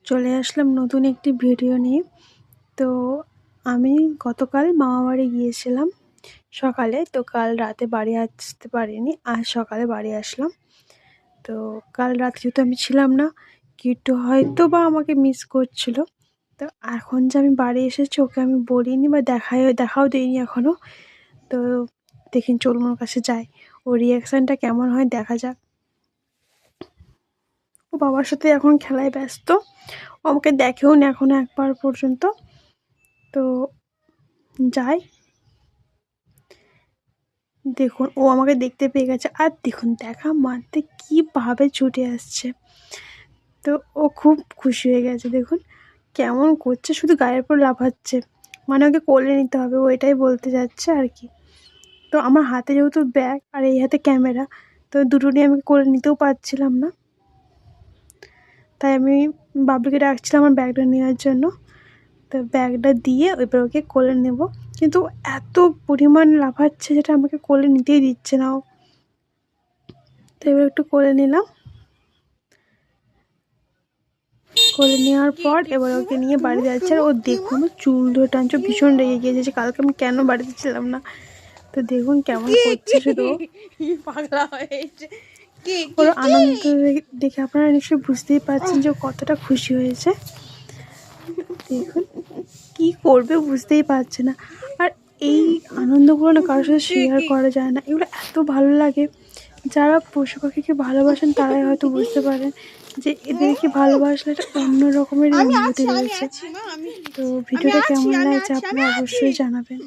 চলে আসলাম নতুন একটি ভিডিও নিয়ে। তো আমি গতকাল মামাবাড়ি গিয়েছিলাম সকালে, তো কাল রাতে বাড়ি আসতে পারিনি, আজ সকালে বাড়ি আসলাম। তো কাল রাতে যেহেতু আমি ছিলাম না, কিট্টু হয়তো বা আমাকে মিস করছিল। তো এখন যে আমি বাড়ি এসেছি ওকে আমি বলিনি বা দেখাও দিইনি এখনও। তো দেখুন, চলুন ওর কাছে যাই, ওর রিয়াকশানটা কেমন হয় দেখা যাক। ও বাবার সাথে এখন খেলায় ব্যস্ত, ও আমাকে দেখেও না এখনো একবার পর্যন্ত। তো যাই, দেখুন ও আমাকে দেখতে পেয়ে গেছে, আর দেখুন দেখা মারতে কীভাবে ছুটে আসছে। তো ও খুব খুশি হয়ে গেছে, দেখুন কেমন করছে, শুধু গায়ের উপর লাফাচ্ছে, মানে ওকে কোলে নিতে হবে, ও এটাই বলতে যাচ্ছে আর কি। তো আমার হাতে যেহেতু ব্যাগ আর এই হাতে ক্যামেরা, তো দুটো নিয়ে আমি কোলে নিতেও পারছিলাম না, তাই আমি বাবুকে ডাকছিলাম আমার ব্যাগটা নেওয়ার জন্য। তো ব্যাগটা দিয়ে এবার ওকে কোলে নেব, কিন্তু এত পরিমাণ লাফাচ্ছে যেটা আমাকে কোলে নিতেই দিচ্ছে না ও। তো এবার একটু কোলে নিলাম, কোলে নেওয়ার পর এবার ওকে নিয়ে বাড়ি যাচ্ছে। আর ও দেখুন ও চুল ধরে টানছে, ভীষণ রেগে গিয়েছে যে কালকে আমি কেন বাড়িতে ছিলাম না। তো দেখুন কেমন করছে, শুধু পাগলা হয়েছে। ওর আনন্দ দেখে আপনারা নিশ্চয়ই বুঝতেই পারছেন যে ও কতটা খুশি হয়েছে। দেখুন কি করবে বুঝতেই পারছে না। আর এই আনন্দগুলো না কারোর সাথে শেয়ার করা যায় না, এগুলো এত ভালো লাগে। যারা পশু পাখিকে ভালোবাসেন তারাই হয়তো বুঝতে পারেন যে এদেরকে ভালোবাসলে একটা অন্য রকমেরই অনুভূতি রয়েছে। তো ভিডিওটা কেমন লাগছে আপনারা অবশ্যই জানাবেন।